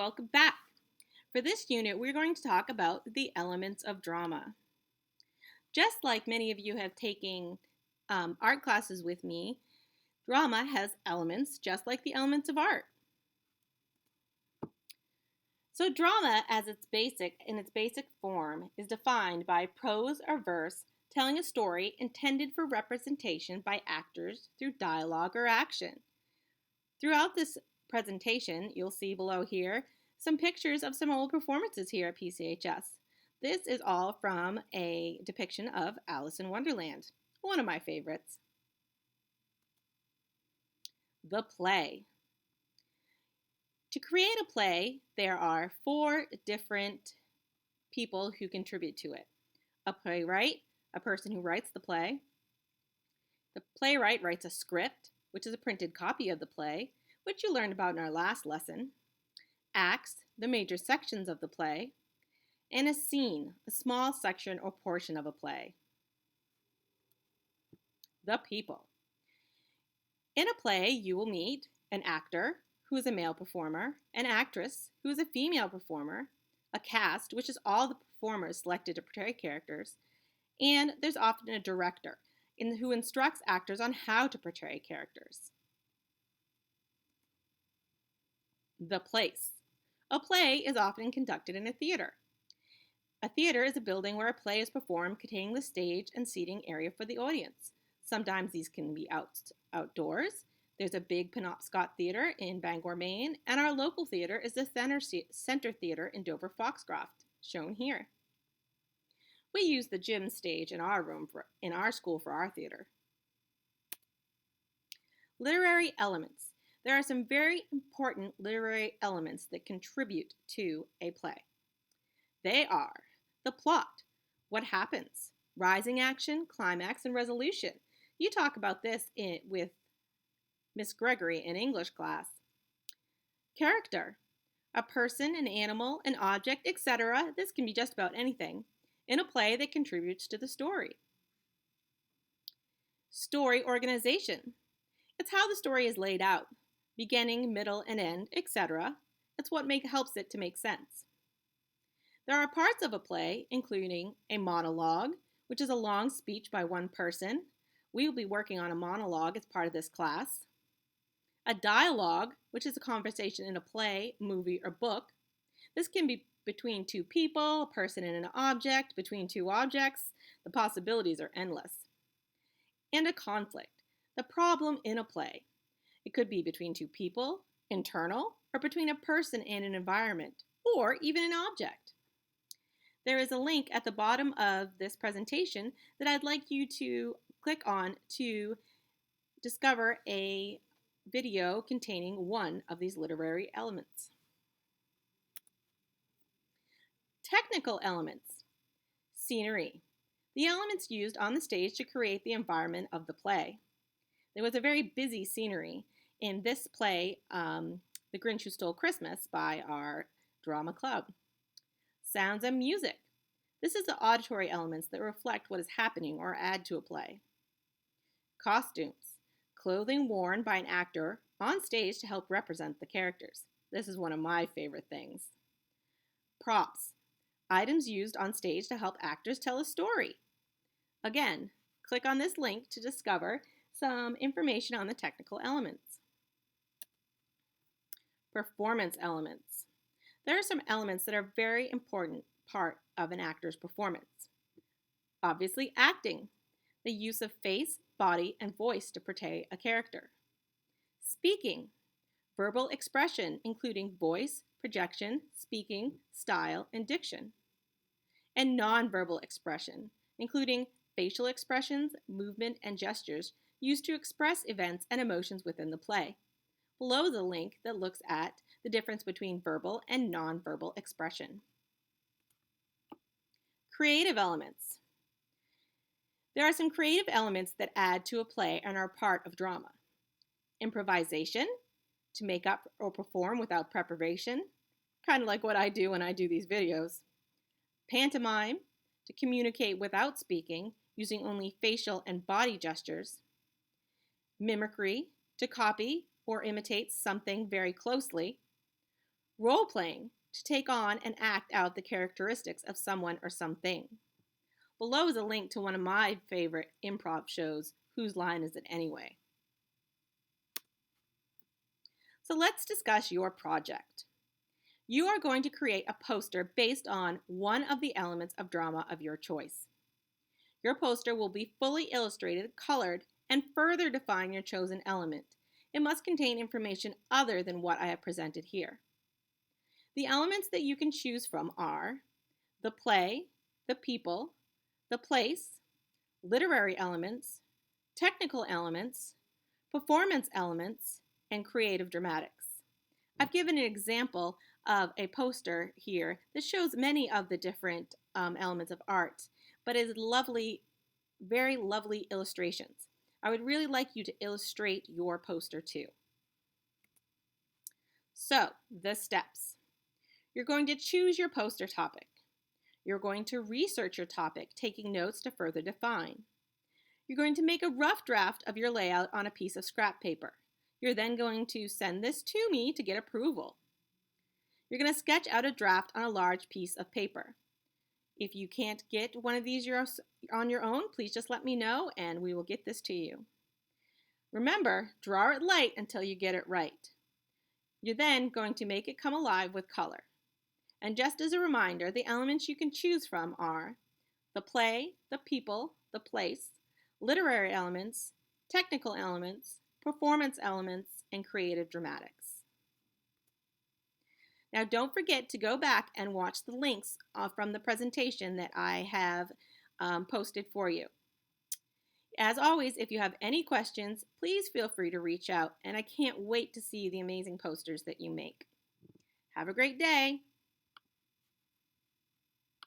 Welcome back. For this unit, we're going to talk about the elements of drama. Just like many of you have taken art classes with me, drama has elements just like the elements of art. So drama in its basic form is defined by prose or verse telling a story intended for representation by actors through dialogue or action. Throughout this presentation, you'll see below here some pictures of some old performances here at PCHS. This is all from a depiction of Alice in Wonderland, one of my favorites. The play. To create a play, there are 4 different people who contribute to it. A playwright, a person who writes the play. The playwright writes a script, which is a printed copy of the play, which you learned about in our last lesson. Acts, the major sections of the play, and a scene, a small section or portion of a play. The people. In a play, you will meet an actor, who is a male performer, an actress, who is a female performer, a cast, which is all the performers selected to portray characters, and there's often a director, who instructs actors on how to portray characters. The place. A play is often conducted in a theater. A theater is a building where a play is performed containing the stage and seating area for the audience. Sometimes these can be outdoors. There's a big Penobscot Theater in Bangor, Maine, and our local theater is the Center Theater in Dover Foxcroft, shown here. We use the gym stage in our school for our theater. Literary elements. There are some very important literary elements that contribute to a play. They are the plot, what happens, rising action, climax, and resolution. You talk about this with Miss Gregory in English class. Character, a person, an animal, an object, etc. This can be just about anything in a play that contributes to the story. Story organization. It's how the story is laid out. Beginning, middle, and end, etc. It's what helps it to make sense. There are parts of a play, including a monologue, which is a long speech by one person. We will be working on a monologue as part of this class. A dialogue, which is a conversation in a play, movie, or book. This can be between 2 people, a person and an object, between 2 objects. The possibilities are endless. And a conflict, the problem in a play. It could be between 2 people, internal, or between a person and an environment, or even an object. There is a link at the bottom of this presentation that I'd like you to click on to discover a video containing one of these literary elements. Technical elements. Scenery. The elements used on the stage to create the environment of the play. There was a very busy scenery in this play, The Grinch Who Stole Christmas, by our drama club. Sounds and music. This is the auditory elements that reflect what is happening or add to a play. Costumes. Clothing worn by an actor on stage to help represent the characters. This is one of my favorite things. Props. Items used on stage to help actors tell a story. Again, click on this link to discover some information on the technical elements. Performance elements. There are some elements that are a very important part of an actor's performance. Obviously, acting, the use of face, body, and voice to portray a character. Speaking, verbal expression, including voice, projection, speaking, style, and diction. And nonverbal expression, including facial expressions, movement, and gestures used to express events and emotions within the play. Below is a link that looks at the difference between verbal and nonverbal expression. Creative elements. There are some creative elements that add to a play and are part of drama. Improvisation, to make up or perform without preparation, kind of like what I do when I do these videos. Pantomime, to communicate without speaking, using only facial and body gestures. Mimicry, to copy or imitate something very closely. Role playing, to take on and act out the characteristics of someone or something. Below is a link to one of my favorite improv shows, Whose Line Is It Anyway? So let's discuss your project. You are going to create a poster based on one of the elements of drama of your choice. Your poster will be fully illustrated, colored, and further define your chosen element. It must contain information other than what I have presented here. The elements that you can choose from are the play, the people, the place, literary elements, technical elements, performance elements, and creative dramatics. I've given an example of a poster here that shows many of the different elements of art, but is lovely, very lovely illustrations. I would really like you to illustrate your poster too. So, the steps. You're going to choose your poster topic. You're going to research your topic, taking notes to further define. You're going to make a rough draft of your layout on a piece of scrap paper. You're then going to send this to me to get approval. You're going to sketch out a draft on a large piece of paper. If you can't get one of these on your own, please just let me know and we will get this to you. Remember, draw it light until you get it right. You're then going to make it come alive with color. And just as a reminder, the elements you can choose from are the play, the people, the place, literary elements, technical elements, performance elements, and creative dramatics. Now don't forget to go back and watch the links from the presentation that I have posted for you. As always, if you have any questions, please feel free to reach out, and I can't wait to see the amazing posters that you make. Have a great day!